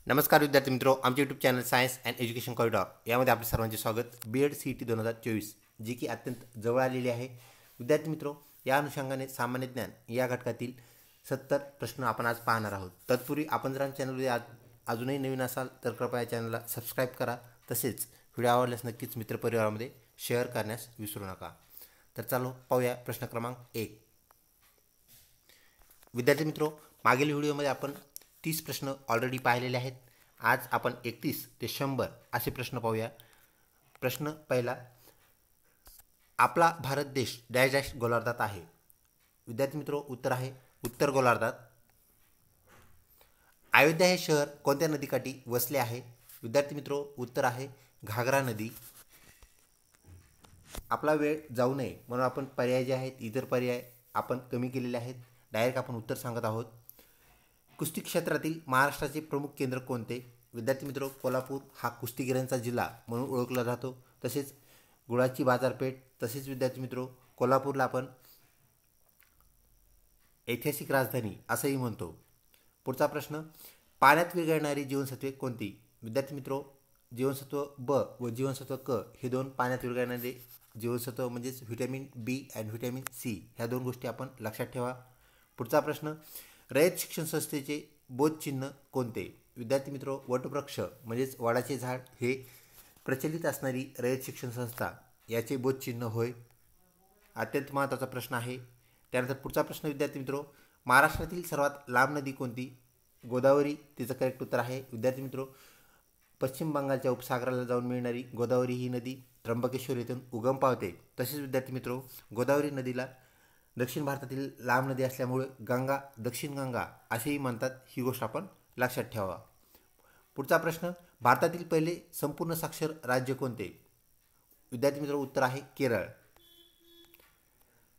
नमस्कार विद्यार्थी मित्रों, आमचे YouTube channel science and education corridor यामध्ये आपले सर्वांचे स्वागत। बीएड CET 2024 जी की अत्यंत जवळ आलेली आहे। विद्यार्थी मित्रों, या अनुषंगाने सामान्य ज्ञान या घटकातील 70 प्रश्न आपण आज पाहणार आहोत। तत्पूर्वी आपण जर चॅनलमध्ये अजूनही नवीन असाल तर कृपया या चॅनलला सबस्क्राईब करा, तसेच व्हिडिओ आवडल्यास नक्कीच मित्रपरिवारामध्ये शेअर करण्यास विसरू नका। तर चलो पाहूया प्रश्न क्रमांक 1। विद्यार्थी मित्रों, मागील व्हिडिओमध्ये आपण 30 प्रश्न ऑलरेडी पाहिलेले आहेत। आज आपण 31 ते 100 असे प्रश्न पाहूया। प्रश्न पहिला, आपला भारत देश डॅश डॅश गोलार्धात आहे। विद्यार्थी मित्रों, उत्तर आहे उत्तर गोलार्धात। अयोध्या हे शहर कोणत्या नदीकाठी वसले आहे। विद्यार्थी मित्रों, उत्तर आहे घागरा नदी। आपला वेळ जाऊ नये म्हणून आपण पर्याय जे आहेत इतर पर्याय आपण कमी केलेले आहेत। डायरेक्ट आपण उत्तर सांगत आहोत। कुस्ती क्षेत्रातील महाराष्ट्राचे प्रमुख केंद्र कोणते। विद्यार्थी मित्रों, कोल्हापूर हा कुस्तीगिरांचा जिल्हा म्हणून ओळखला जातो। तसेच गुळाची बाजारपेठ, तसेच विद्यार्थी मित्रों कोल्हापूरला आपण ऐतिहासिक राजधानी असंही म्हणतो। पुढचा प्रश्न, पाण्यात विरघळणारी जीवनसत्वे कोणती। विद्यार्थी मित्रों, जीवनसत्व ब व जीवनसत्व क हे दोन पाण्यात विरघळणारे जीवनसत्व म्हणजेच vitamin B and vitamin C ह्या दोन गोष्टी आपण लक्षात ठेवा। पुढचा प्रश्न, रयत शिक्षण संस्थेचे बोधचिन्ह कोणते। विद्यार्थी मित्रों, वटवृक्ष म्हणजेच वडाचे झाड हे प्रचलित असणारी रयत शिक्षण संस्था याचे बोधचिन्ह होय। अत्यंत महत्त्वाचा प्रश्न आहे। त्यानंतर पुढचा प्रश्न विद्यार्थी मित्रों, महाराष्ट्रातील सर्वात लांब नदी कोणती। गोदावरी तिचं करेक्ट उत्तर आहे। विद्यार्थी मित्रों, पश्चिम बंगालच्या उपसागराला जाऊन मिळणारी गोदावरी ही नदी त्र्यंबकेश्वर येथून उगम पावते। तसेच विद्यार्थी मित्रों, गोदावरी नदीला दक्षिण भारतातील लांब नदी असल्यामुळे गंगा दक्षिण गंगा असेही म्हणतात। ही गोष्ट आपण लक्षात ठेवा। पुढचा प्रश्न, भारतातील पहिले संपूर्ण साक्षर राज्य कोणते। विद्यार्थी मित्रों, उत्तर आहे केरळ।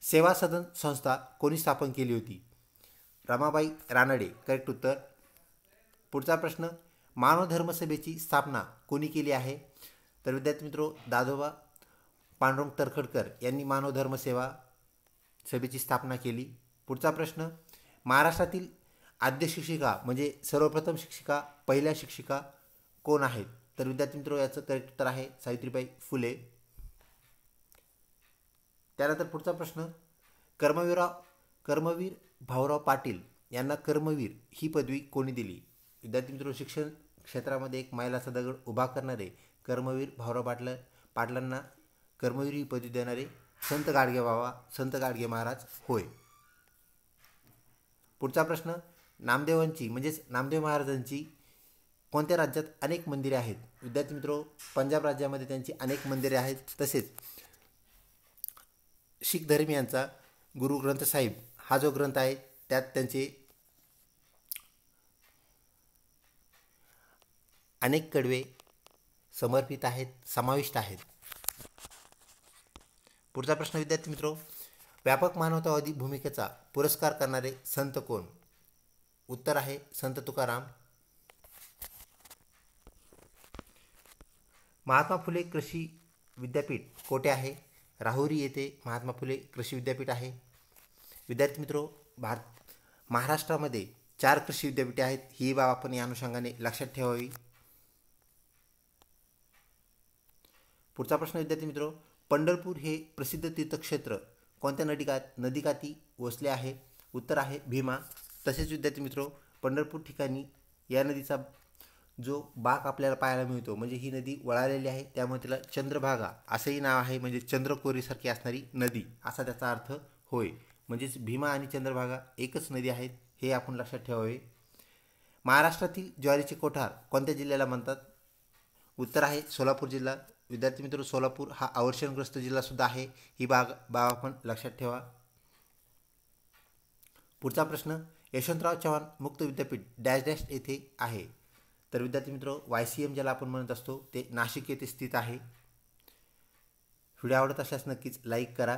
सेवा सदन संस्था कोणी स्थापन केली होती। रमाबाई रानडे करेक्ट उत्तर। पुढचा प्रश्न, मानव धर्म सभेची स्थापना कोणी केली आहे। तर विद्यार्थी मित्रों, दादोबा पांडुरंग तरखडकर यांनी मानव धर्म सेवा सभेची स्थापना केली। पुढचा प्रश्न, महाराष्ट्रातील आद्य शिक्षिका म्हणजे सर्वप्रथम शिक्षिका पहिल्या शिक्षिका कोण आहेत। तर विद्यार्थी मित्रों, याचं करेक्ट उत्तर आहे सावित्रीबाई फुले। त्यानंतर पुढचा प्रश्न, कर्मवीर भाऊराव पाटील यांना कर्मवीर ही पदवी कोणी दिली। विद्यार्थी मित्रों, शिक्षण क्षेत्रामध्ये एक मैलाचा दगड उभा करणारे कर्मवीर भाऊराव पाटलांना कर्मवीर ही पदवी देणारे संत गाडगे महाराज होय। पुढचा प्रश्न, नामदेवांची म्हणजेच नामदेव महाराजांची कोणत्या राज्यात अनेक मंदिरे आहेत। विद्यार्थी मित्रों, पंजाब राज्यामध्ये त्यांची अनेक मंदिरे आहेत। तसेच शीख धर्मियांचा गुरु ग्रंथ साहिब हा जो ग्रंथ आहे त्यात त्यांचे अनेक कडवे समर्पित आहेत, समाविष्ट आहेत। पुढचा प्रश्न विद्यार्थी मित्रों, व्यापक मानवतावादी भूमिकेचा पुरस्कार करणारे संत कोण। उत्तर आहे संत तुकाराम। महात्मा फुले कृषी विद्यापीठ कोठे आहे। राहुरी येथे महात्मा फुले कृषी विद्यापीठ आहे। विद्यार्थी मित्रों, महाराष्ट्रामध्ये 4 कृषी विद्यापीठे आहेत। ही बाब आपण या अनुषंगाने लक्षात ठेवावी। पुढचा प्रश्न विद्यार्थी मित्रों, पंढरपूर हे प्रसिद्ध तीर्थक्षेत्र कोणत्या नदीकाठी वसले आहे। उत्तर आहे भीमा। तसेच विद्यार्थी मित्रों, पंढरपूर ठिकाणी या नदीचा जो बाक आपल्याला पाहायला मिळतो म्हणजे ही नदी वळालेली आहे, त्यामुळे तिला चंद्रभागा असंही नाव आहे, म्हणजे चंद्रकोरीसारखी असणारी नदी असा त्याचा अर्थ होय। म्हणजेच भीमा आणि चंद्रभागा एकच नदी आहेत, हे आपण लक्षात ठेवावे। महाराष्ट्रातील ज्वारीचे कोठार कोणत्या जिल्ह्याला म्हणतात। उत्तर आहे सोलापूर जिल्हा। विद्यार्थी मित्रों, सोलापूर हा अवर्षणग्रस्त जिल्हा सुद्धा आहे, ही बाब आपण लक्षात ठेवा। पुढचा प्रश्न, यशवंतराव चव्हाण मुक्त विद्यापीठ डॅश डॅश येथे आहे। तर विद्यार्थी मित्रों, YCM ज्याला आपण म्हणत असतो ते नाशिक येथे स्थित आहे। व्हिडिओ आवडत असल्यास नक्कीच लाईक करा।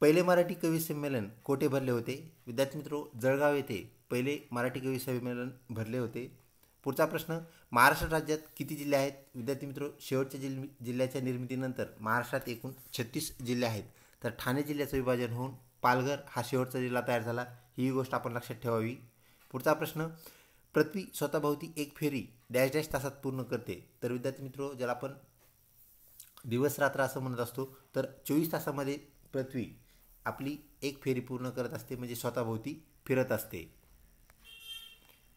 पहिले मराठी कवी संमेलन कोठे भरले होते। विद्यार्थी मित्रों, जळगाव येथे पहिले मराठी कवी संमेलन भरले होते। पुढचा प्रश्न, महाराष्ट्र राज्यात किती जिल्हे आहेत। विद्यार्थी मित्रों, शेवटच्या जिल्ह्याच्या निर्मितीनंतर महाराष्ट्रात एकूण 36 जिल्हे आहेत। तर ठाणे जिल्ह्याचं विभाजन होऊन पालघर हा शेवटचा जिल्हा तयार झाला, ही गोष्ट आपण लक्षात ठेवावी। पुढचा प्रश्न, पृथ्वी स्वतःभोवती एक फेरी डॅश डॅश तासात पूर्ण करते. तर विद्यार्थी मित्रो, ज्याला आपण दिवस रात्र असं म्हणत असतो, तर 24 तासामध्ये पृथ्वी आपली एक फेरी पूर्ण करत असते, म्हणजे स्वतःभोवती फिरत असते.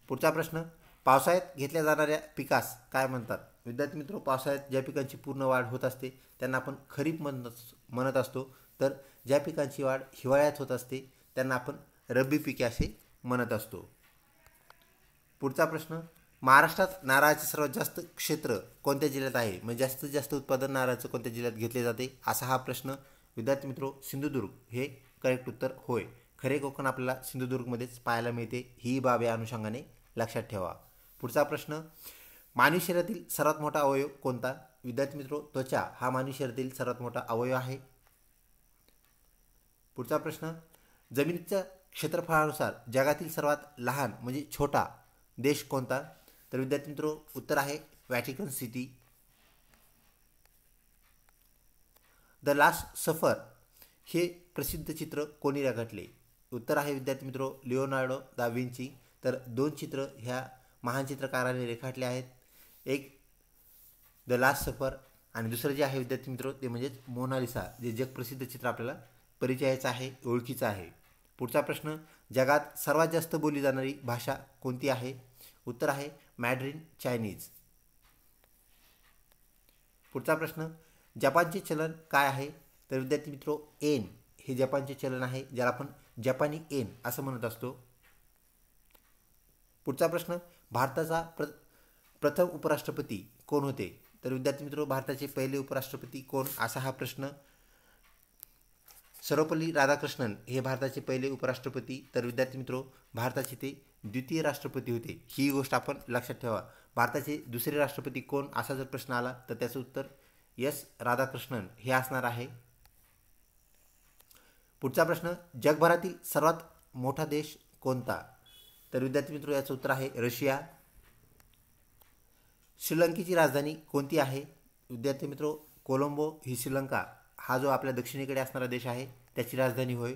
पुढचा प्रश्न, पावसाळ्यात घेतल्या जाणाऱ्या पिकास काय म्हणतात? विद्यार्थी मित्रो, पावसाळ्यात ज्या पिकांची पूर्ण वाढ होत असते त्यांना आपण खरीप म्हणत असतो. तर ज्या पिकांची वाढ हिवाळ्यात होत असते त्यांना आपण रब्बी पिके असे म्हणत असतो. पुढचा प्रश्न, महाराष्ट्रात नारळाचे सर्वात जास्त क्षेत्र कोणत्या जिल्ह्यात आहे? म्हणजे जास्तीत जास्त उत्पादन नारळाचं कोणत्या जिल्ह्यात घेतले जाते, असा हा प्रश्न. विद्यार्थी मित्रो, सिंधुदुर्ग हे करेक्ट उत्तर होय. खरे कोकण आपल्याला सिंधुदुर्गमध्येच पाहायला मिळते, ही बाब या अनुषंगाने लक्षात ठेवा. पुढचा प्रश्न, मानवी शरीरातील सर्वात मोठा अवयव कोणता? विद्यार्थी मित्रो, त्वचा हा मानवी शरीरातील सर्वात मोठा अवयव आहे. पुढचा प्रश्न, जमिनीच्या क्षेत्रफळानुसार जगातील सर्वात लहान म्हणजे छोटा देश कोणता? तर विद्यार्थी मित्रो, उत्तर आहे व्हॅटिकन सिटी. द लास्ट सफर हे प्रसिद्ध चित्र कोणी रेखाटले? उत्तर आहे विद्यार्थी मित्रो लिओनार्डो दा विंची. तर 2 चित्र ह्या महान चित्रकाराने रेखाटले आहेत, एक द लास्ट सफर आणि दुसरं जे आहे विद्यार्थी मित्रो ते म्हणजेच मोनालिसा, जे जगप्रसिद्ध चित्र आपल्याला परिचयाचं आहे, ओळखीचं आहे. पुढचा प्रश्न, जगात सर्वात जास्त बोलली जाणारी भाषा कोणती आहे? उत्तर आहे मॅड्रिन चायनीज. पुढचा प्रश्न, जपानचे चलन काय आहे? तर विद्यार्थी मित्रो एन हे जपानचे चलन आहे, ज्याला आपण जपानी एन असं म्हणत असतो. पुढचा प्रश्न, भारताचा प्रथम उपराष्ट्रपती कोण होते? तर विद्यार्थी मित्रो, भारताचे पहिले उपराष्ट्रपती कोण, असा हा प्रश्न. सर्वपल्ली राधाकृष्णन हे भारताचे पहिले उपराष्ट्रपती. तर विद्यार्थी मित्रो, भारताचे ते द्वितीय राष्ट्रपती होते, ही गोष्ट आपण लक्षात ठेवा. भारताचे दुसरे राष्ट्रपती कोण असा जर प्रश्न आला तर त्याचं उत्तर एस राधाकृष्णन हे असणार आहे. पुढचा प्रश्न, जगभरातील सर्वात मोठा देश कोणता? तर विद्यार्थी मित्रो, याचं उत्तर आहे रशिया. श्रीलंकेची राजधानी कोणती आहे? विद्यार्थी मित्रो, कोलंबो ही श्रीलंका हा जो आपल्या दक्षिणेकडे असणारा देश आहे त्याची राजधानी होय.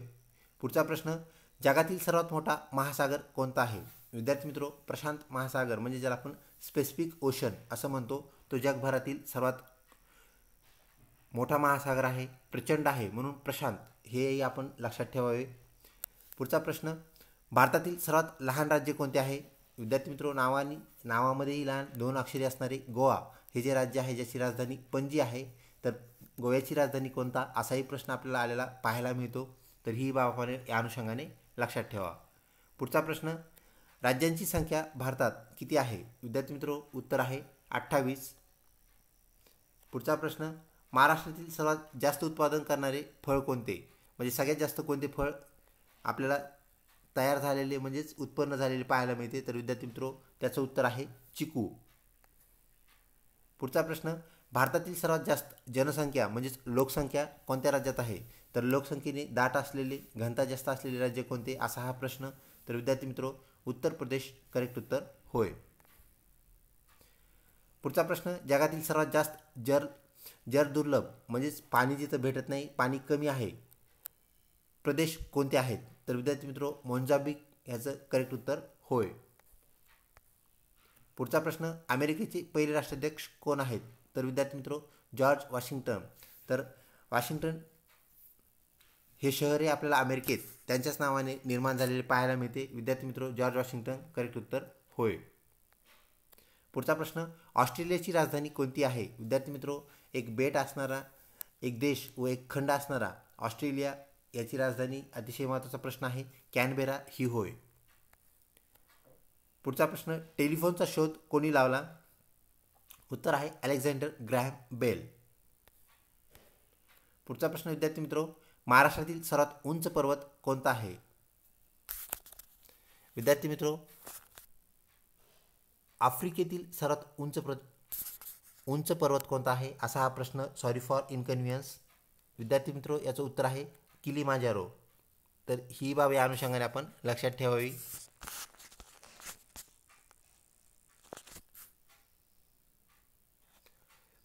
पुढचा प्रश्न, जगातील सर्वात मोठा महासागर कोणता आहे? विद्यार्थी मित्रो, प्रशांत महासागर, म्हणजे ज्याला आपण स्पेसिफिक ओशन असं म्हणतो, तो जगभरातील सर्वात मोठा महासागर आहे, प्रचंड आहे म्हणून प्रशांत, हेही आपण लक्षात ठेवावे. पुढचा प्रश्न, भारतातील सर्वात लहान राज्य कोणते आहे? विद्यार्थी मित्रो, नावामध्येही लहान 2 अक्षरे असणारे गोवा हे जे राज्य आहे ज्याची राजधानी पणजी आहे, तर गोव्याची राजधानी कोणता, असाही प्रश्न आपल्याला आलेला पाहायला मिळतो. तर ही बाब आपण या अनुषंगाने लक्षात ठेवा. पुढचा प्रश्न, राज्यांची संख्या भारतात किती आहे? विद्यार्थी मित्रो, उत्तर आहे 28. पुढचा प्रश्न, महाराष्ट्रातील सर्वात जास्त उत्पादन करणारे फळ कोणते? म्हणजे सगळ्यात जास्त कोणते फळ आपल्याला तयार झालेले म्हणजेच उत्पन्न झालेले पाहायला मिळते? तर विद्यार्थी मित्रो, त्याचं उत्तर आहे चिकू. पुढचा प्रश्न, भारतातील सर्वात जास्त जनसंख्या म्हणजेच लोकसंख्या कोणत्या राज्यात आहे? तर लोकसंख्येने दाट असलेले, घनता जास्त असलेले राज्य कोणते, असा हा प्रश्न. तर विद्यार्थी मित्रो, उत्तर प्रदेश करेक्ट उत्तर होय. पुढचा प्रश्न, जगातील सर्वात जास्त जल दुर्लभ म्हणजेच पाणी जिथं भेटत नाही, पाणी कमी आहे, प्रदेश कोणते आहेत? तर विद्यार्थी मित्रो, मोझांबिक याचं करेक्ट उत्तर होय. पुढचा प्रश्न, अमेरिकेचे पहिले राष्ट्राध्यक्ष कोण आहेत? तर विद्यार्थी मित्रो, जॉर्ज वॉशिंग्टन. तर वॉशिंग्टन हे शहर हे आपल्याला अमेरिकेत त्यांच्याच नावाने निर्माण झालेले पाहायला मिळते. विद्यार्थी मित्रो, जॉर्ज वॉशिंग्टन करेक्ट उत्तर होय. पुढचा प्रश्न, ऑस्ट्रेलियाची राजधानी कोणती आहे? विद्यार्थी मित्रो, एक बेट असणारा, एक देश व एक खंड असणारा ऑस्ट्रेलिया याची राजधानी, अतिशय महत्त्वाचा प्रश्न आहे, कॅनबेरा ही होय. पुढचा प्रश्न, टेलिफोनचा शोध कोणी लावला? उत्तर आहे अलेक्झांडर ग्रॅहम बेल. पुढचा प्रश्न विद्यार्थी मित्रो, महाराष्ट्रातील सर्वात उंच पर्वत कोणता आहे? विद्यार्थी मित्रो, आफ्रिकेतील सर्वात उंच पर्वत कोणता आहे, असा हा प्रश्न. Sorry for inconvenience. विद्यार्थी मित्रो, याचं उत्तर आहे किलिमांजारो. तर ही बाब या अनुषंगाने आपण लक्षात ठेवावी.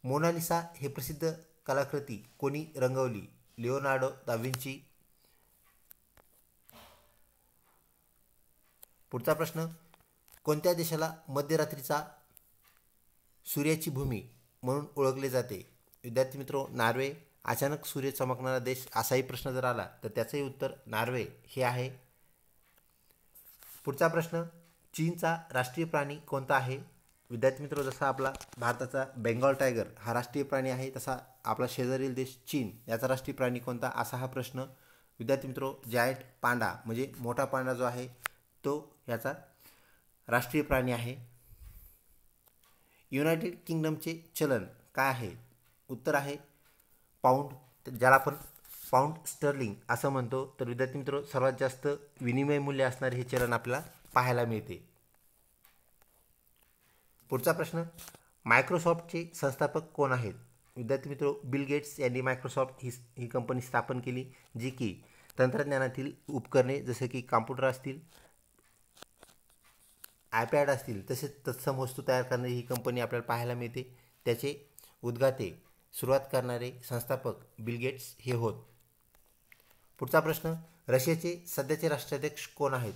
मोनालिसा हे प्रसिद्ध कलाकृती कोणी रंगवली? Leonardo da Vinci. पुढचा प्रश्न, कोणत्या देशाला मध्यरात्रीचा सूर्याची भूमी म्हणून ओळखले जाते? विद्यार्थी मित्रो, नॉर्वे. अचानक सूर्य चमकणारा देश असाही प्रश्न जर आला तर त्याचंही उत्तर नॉर्वे हे आहे. पुढचा प्रश्न, चीनचा राष्ट्रीय प्राणी कोणता आहे? विद्यार्थी मित्रो, जसा आपला भारताचा बेंगॉल टायगर हा राष्ट्रीय प्राणी आहे, तसा आपला शेजारील देश चीन याचा राष्ट्रीय प्राणी कोणता, असा हा प्रश्न. विद्यार्थी मित्रो, जायंट पांडा म्हणजे मोठा पांडा जो आहे तो याचा राष्ट्रीय प्राणी आहे. युनायटेड किंगडमचे चलन काय आहे? उत्तर आहे पाऊंड, ज्याला आपण पाऊंड स्टर्लिंग असं म्हणतो. तर विद्यार्थी मित्रो, सर्वात जास्त विनिमय मूल्य असणारे हे चलन आपल्याला पाहायला मिळते. पुढचा प्रश्न, मायक्रोसॉफ्टचे संस्थापक कोण आहेत? विद्यार्थी मित्रो, बिल गेट्स यांनी मायक्रोसॉफ्ट ही कंपनी स्थापन केली, जी की तंत्रज्ञानातील उपकरणे जसे की कॉम्प्युटर असतील, आयपॅड असतील, तसेच तत्सम वस्तू तयार करणारी ही कंपनी आपल्याला पाहायला मिळते. त्याचे उद्गाते सुरुवात करणारे संस्थापक बिल गेट्स हे होत. पुढचा प्रश्न, रशियाचे सध्याचे राष्ट्राध्यक्ष कोण आहेत?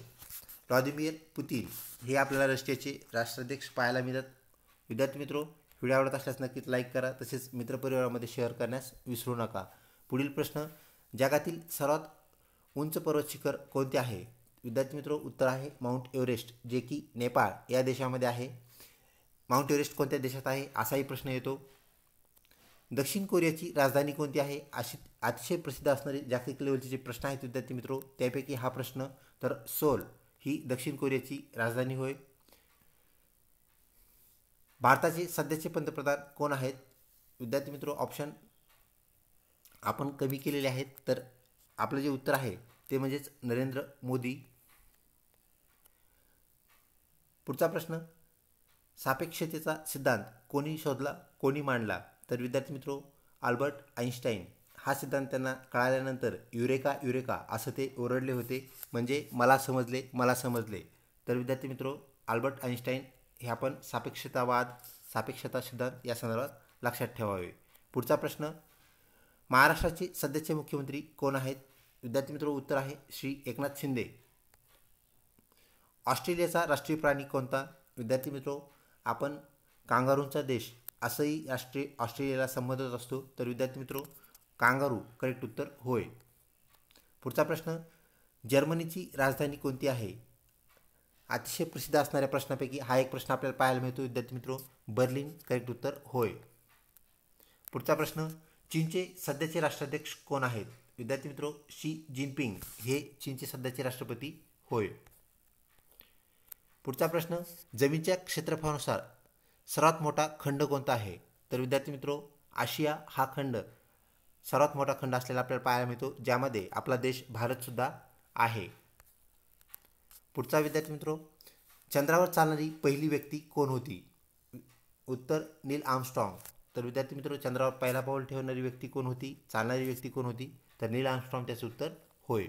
व्लादिमीर पुतिन हे आपल्याला रशियाचे राष्ट्राध्यक्ष पाहायला मिळतात. विद्यार्थी मित्रो, व्हिडिओ आवडत असल्यास नक्कीच लाईक करा, तसेच मित्रपरिवारामध्ये शेअर करण्यास विसरू नका. पुढील प्रश्न, जगातील सर्वात उंच पर्वत शिखर कोणते आहे? विद्यार्थी मित्रो, उत्तर आहे माउंट एव्हरेस्ट, जे की नेपाळ या देशामध्ये आहे. माउंट एव्हरेस्ट कोणत्या देशात आहे असाही प्रश्न येतो. दक्षिण कोरियाची राजधानी कोणती आहे? अशी अतिशय प्रसिद्ध असणारे जागतिक लेवलचे जे प्रश्न आहेत विद्यार्थी मित्रो, त्यापैकी हा प्रश्न. तर सोल ही दक्षिण कोरियाची राजधानी होय. भारताचे सध्याचे पंतप्रधान कोण आहेत? विद्यार्थी मित्रो, ऑप्शन आपण कमी केलेले आहेत, तर आपलं जे उत्तर आहे ते म्हणजेच नरेंद्र मोदी. पुढचा प्रश्न, सापेक्षतेचा सिद्धांत कोणी शोधला, कोणी मांडला? तर विद्यार्थी मित्रो, अल्बर्ट आइन्स्टाईन. हा सिद्धांत त्यांना कळाल्यानंतर युरेका युरेका असं ते ओरडले होते, म्हणजे मला समजले, मला समजले. तर विद्यार्थी मित्रो, अल्बर्ट आइन्स्टाईन हे आपण सापेक्षता सिद्धांत या संदर्भात लक्षात ठेवावे. पुढचा प्रश्न, महाराष्ट्राचे सध्याचे मुख्यमंत्री कोण आहेत? विद्यार्थी मित्रो, उत्तर आहे श्री एकनाथ शिंदे. ऑस्ट्रेलियाचा राष्ट्रीय प्राणी कोणता? विद्यार्थी मित्रो, आपण कांगारूंचा देश असंही ऑस्ट्रेलियाला संबोधत असतो. तर विद्यार्थी मित्रो, कांगारू करेक्ट उत्तर होय. पुढचा प्रश्न, जर्मनीची राजधानी कोणती आहे? अतिशय प्रसिद्ध असणाऱ्या प्रश्नापैकी हा एक प्रश्न आपल्याला पाहायला मिळतो विद्यार्थी मित्रो, बर्लिन करेक्ट उत्तर होय. पुढचा प्रश्न, चीनचे सध्याचे राष्ट्राध्यक्ष कोण आहेत? विद्यार्थी मित्रो, शी जिनपिंग हे चीनचे सध्याचे राष्ट्रपती होय. पुढचा प्रश्न, जमीनच्या क्षेत्रफळानुसार सर्वात मोठा खंड कोणता आहे? तर विद्यार्थी मित्रो, आशिया हा खंड सर्वात मोठा खंड असलेला आपल्याला पाहायला मिळतो, ज्यामध्ये आपला देश भारतसुद्धा आहे. पुढचा विद्यार्थी मित्रो, चंद्रावर चालणारी पहिली व्यक्ती कोण होती? उत्तर नील आर्मस्ट्रॉंग. तर विद्यार्थी मित्रो, चंद्रावर पहिला पाऊल ठेवणारी व्यक्ती कोण होती, चालणारी व्यक्ती कोण होती? तर नील आर्मस्ट्रॉंग त्याचं उत्तर होय.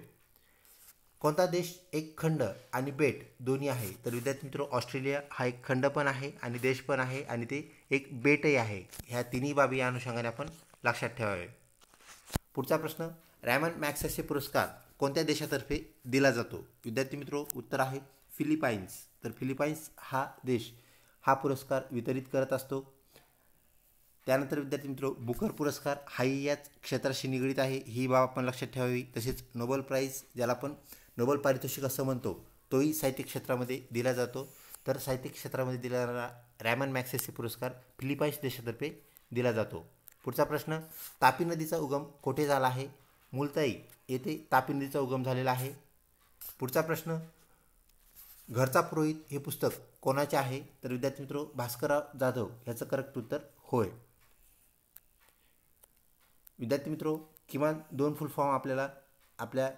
कोणता देश एक खंड आणि बेट दोन्ही आहे? तर विद्यार्थी मित्रो, ऑस्ट्रेलिया हा एक खंड पण आहे आणि देश पण आहे आणि ते एक बेटही आहे. ह्या तिन्ही बाबी या अनुषंगाने आपण लक्षात ठेवावे. पुढचा प्रश्न, रॅमन मॅग्सेसे पुरस्कार कोणत्या देशातर्फे दिला जातो? विद्यार्थी मित्रो, उत्तर आहे फिलिपाईन्स. तर फिलिपाईन्स हा देश हा पुरस्कार वितरित करत असतो. त्यानंतर विद्यार्थी मित्रो, बुकर पुरस्कार हाही याच क्षेत्राशी निगडीत आहे, ही बाब आपण लक्षात ठेवावी. तसेच नोबेल प्राईज, ज्याला आपण नोबेल पारितोषिक असं म्हणतो, तोही साहित्य क्षेत्रामध्ये दिला जातो. तर साहित्य क्षेत्रामध्ये दिला जाणारा रॅमन मॅग्सेसे पुरस्कार फिलिपाईन्स देशातर्फे दिला जातो. पुढचा प्रश्न, तापी नदीचा उगम कोठे झाला आहे? मुलताई येथे तापी नदीचा उगम झालेला आहे. पुढचा प्रश्न, घरचा पुरोहित हे पुस्तक कोणाचे आहे? तर विद्यार्थी मित्रो, भास्करराव जाधव याचं करेक्ट उत्तर होय. विद्यार्थी मित्रो, किमान 2 फुल फॉर्म आपल्याला आपल्या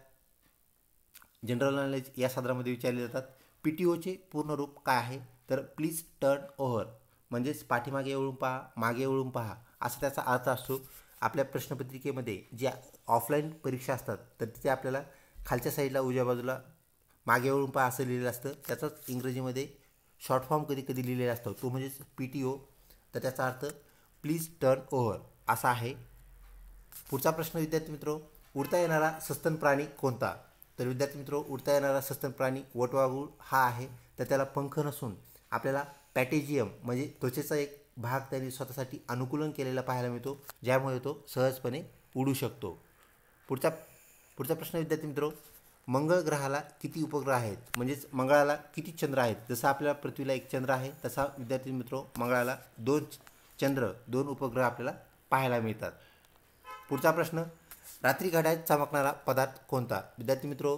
जनरल नॉलेज या सदरामध्ये विचारले जातात. PTOचे पूर्ण रूप काय आहे? तर प्लीज टर्न ओव्हर, म्हणजेच पाठीमागे वळून पहा, मागे वळून पहा असा त्याचा अर्थ असतो. आपल्या प्रश्नपत्रिकेमध्ये ज्या ऑफलाईन परीक्षा असतात तर तिथे आपल्याला खालच्या साईडला उजव्या बाजूला मागे वळून पहा असं लिहिलेलं असतं. त्याचाच इंग्रजीमध्ये शॉर्ट फॉर्म कधी कधी लिहिलेला असतो, तो म्हणजेच PTO. तर त्याचा अर्थ प्लीज टर्न ओव्हर असा आहे. पुढचा प्रश्न विद्यार्थी मित्रो, उडता येणारा सस्तन प्राणी कोणता? तर विद्यार्थी मित्र उडता येणारा सस्तन प्राणी वटवाघूळ हा आहे. तर त्याला पंख नसून आपल्याला पॅटेजियम म्हणजे त्वचेचा एक भाग त्यांनी स्वतःसाठी अनुकूलन केलेला पाहायला मिळतो, ज्यामुळे तो सहजपणे उडू शकतो. पुढचा पुढचा प्रश्न विद्यार्थी मित्र, मंगळ ग्रहाला किती उपग्रह आहेत, म्हणजेच मंगळाला किती चंद्र आहेत. जसं आपल्याला पृथ्वीला एक चंद्र आहे तसा विद्यार्थी मित्र मंगळाला 2 चंद्र 2 उपग्रह आपल्याला पाहायला मिळतात. पुढचा प्रश्न, रात्री घड्याळात चमकणारा पदार्थ कोणता. विद्यार्थी मित्र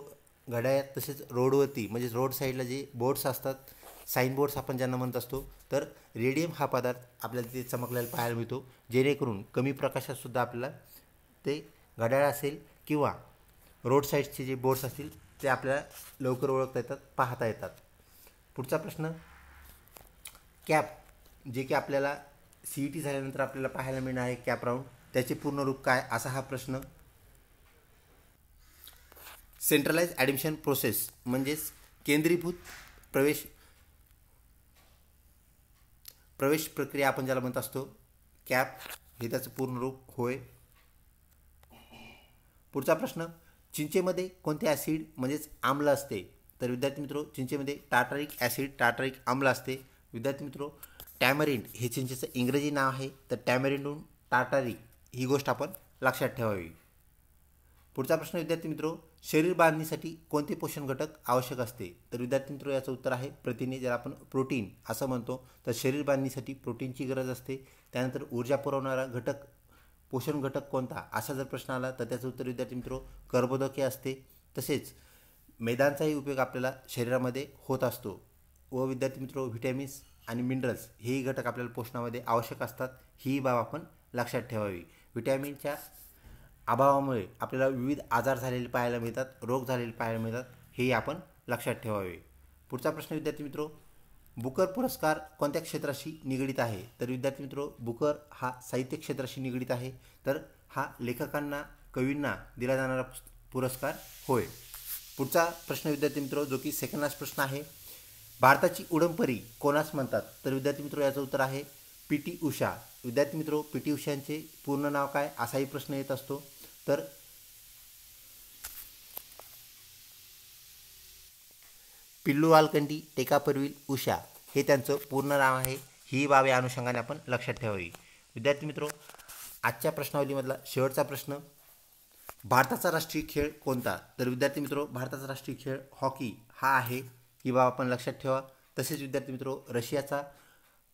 घड्याळात तसेच रोडवरती म्हणजे रोड साईडला जे बोर्ड्स असतात, साईन बोर्ड्स आपण ज्यांना म्हणत असतो, तर रेडियम हा पदार्थ आपल्याला तिथे चमकलेला पाहायला मिळतो, जेणेकरून कमी प्रकाशातसुद्धा आपल्याला ते घड्याळ असेल किंवा रोड साईडचे जे बोर्ड्स असतील ते आपल्याला लवकर ओळखता येतात, पाहता येतात. पुढचा प्रश्न, कॅप जे की आपल्याला CET झाल्यानंतर आपल्याला पाहायला मिळणार आहे कॅप राऊंड, त्याचे पूर्ण रूप काय असा हा प्रश्न. सेंट्रलाइज ॲडमिशन प्रोसेस म्हणजेच केंद्रीभूत प्रवेश प्रक्रिया आपण ज्याला म्हणत असतो, कॅप हे त्याचं पूर्ण रूप होय. पुढचा प्रश्न, चिंचेमध्ये कोणते ॲसिड म्हणजेच आम्ल असते. तर विद्यार्थी मित्र चिंचेमध्ये टार्टारिक ॲसिड टार्टारिक आम्ल असते. विद्यार्थी मित्र टॅमरिंड हे चिंचेचं इंग्रजी नाव आहे, तर टॅमरिंडहून टार्टारिक ही गोष्ट आपण लक्षात ठेवावी. पुढचा प्रश्न विद्यार्थी मित्र, शरीर बांधणीसाठी कोणते पोषण घटक आवश्यक असते. तर विद्यार्थी मित्र याचं उत्तर आहे प्रथिने, ज्याला आपण प्रोटीन असं म्हणतो. तर शरीर बांधणीसाठी प्रोटीनची गरज असते. त्यानंतर ऊर्जा पुरवणारा घटक पोषण घटक कोणता असा जर प्रश्न आला तर त्याचं उत्तर विद्यार्थी मित्र कर्बोदके असते. तसेच मैदांचाही उपयोग आपल्याला शरीरामध्ये होत असतो. व विद्यार्थी मित्र व्हिटॅमिन्स आणि मिनरल्स हेही घटक आपल्याला पोषणामध्ये आवश्यक असतात, ही बाब आपण लक्षात ठेवावी. व्हिटॅमिनच्या अभावामुळे आपल्याला विविध आजार झालेले पाहायला मिळतात, रोग झालेले पाहायला मिळतात, हेही आपण लक्षात ठेवावे. पुढचा प्रश्न विद्यार्थी मित्र, बुकर पुरस्कार कोणत्या क्षेत्राशी निगडीत आहे. तर विद्यार्थी मित्र बुकर हा साहित्य क्षेत्राशी निगडीत आहे. तर हा लेखकांना कवींना दिला जाणारा पुरस्कार होय. पुढचा प्रश्न विद्यार्थी मित्र जो की सेकंड लास्ट प्रश्न आहे, भारताची उडंपरी कोणास म्हणतात. तर विद्यार्थी मित्र याचं उत्तर आहे PT उषा. विद्यार्थी मित्र PT उषांचे पूर्ण नाव काय असाही प्रश्न येत असतो. तर पिल्लू वालकंडी टेकापर्विल उषा हे त्यांचं पूर्ण नाव आहे. ही बाब या अनुषंगाने आपण लक्षात ठेवावी. विद्यार्थी मित्र आजच्या प्रश्नावलीमधला शेवटचा प्रश्न, भारताचा राष्ट्रीय खेळ कोणता. तर विद्यार्थी मित्र भारताचा राष्ट्रीय खेळ हॉकी हा आहे, ही बाब आपण लक्षात ठेवा. तसेच विद्यार्थी मित्र रशियाचा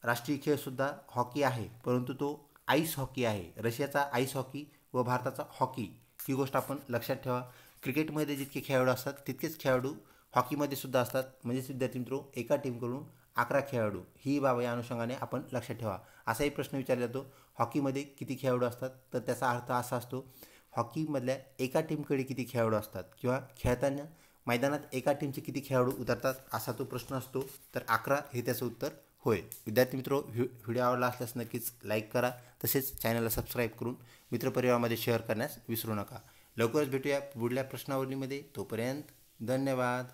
राष्ट्रीय खेळसुद्धा हॉकी आहे, परंतु तो आईस हॉकी आहे. रशियाचा आईस हॉकी व भारताचा हॉकी ही गोष्ट आपण लक्षात ठेवा. क्रिकेटमध्ये जितके खेळाडू असतात तितकेच खेळाडू हॉकीमध्ये सुद्धा असतात. म्हणजेच विद्यार्थी मित्र एका टीमकडून 11 खेळाडू, ही बाब या अनुषंगाने आपण लक्षात ठेवा. असाही प्रश्न विचारला जातो, हॉकीमध्ये किती खेळाडू असतात. तर त्याचा अर्थ असा असतो, हॉकीमधल्या एका टीमकडे किती खेळाडू असतात किंवा खेळताना मैदानात एका टीमचे किती खेळाडू उतरतात असा तो प्रश्न असतो. तर 11 हे त्याचं उत्तर होय. विद्यार्थी मित्र व्हिडिओ आवडला असल्यास नक्कीच लाईक करा. तसेच चॅनलला सबस्क्राईब करून मित्रपरिवारामध्ये शेअर करण्यास विसरू नका. लवकरच भेटूया पुढल्या प्रश्नावलीमध्ये. तोपर्यंत धन्यवाद.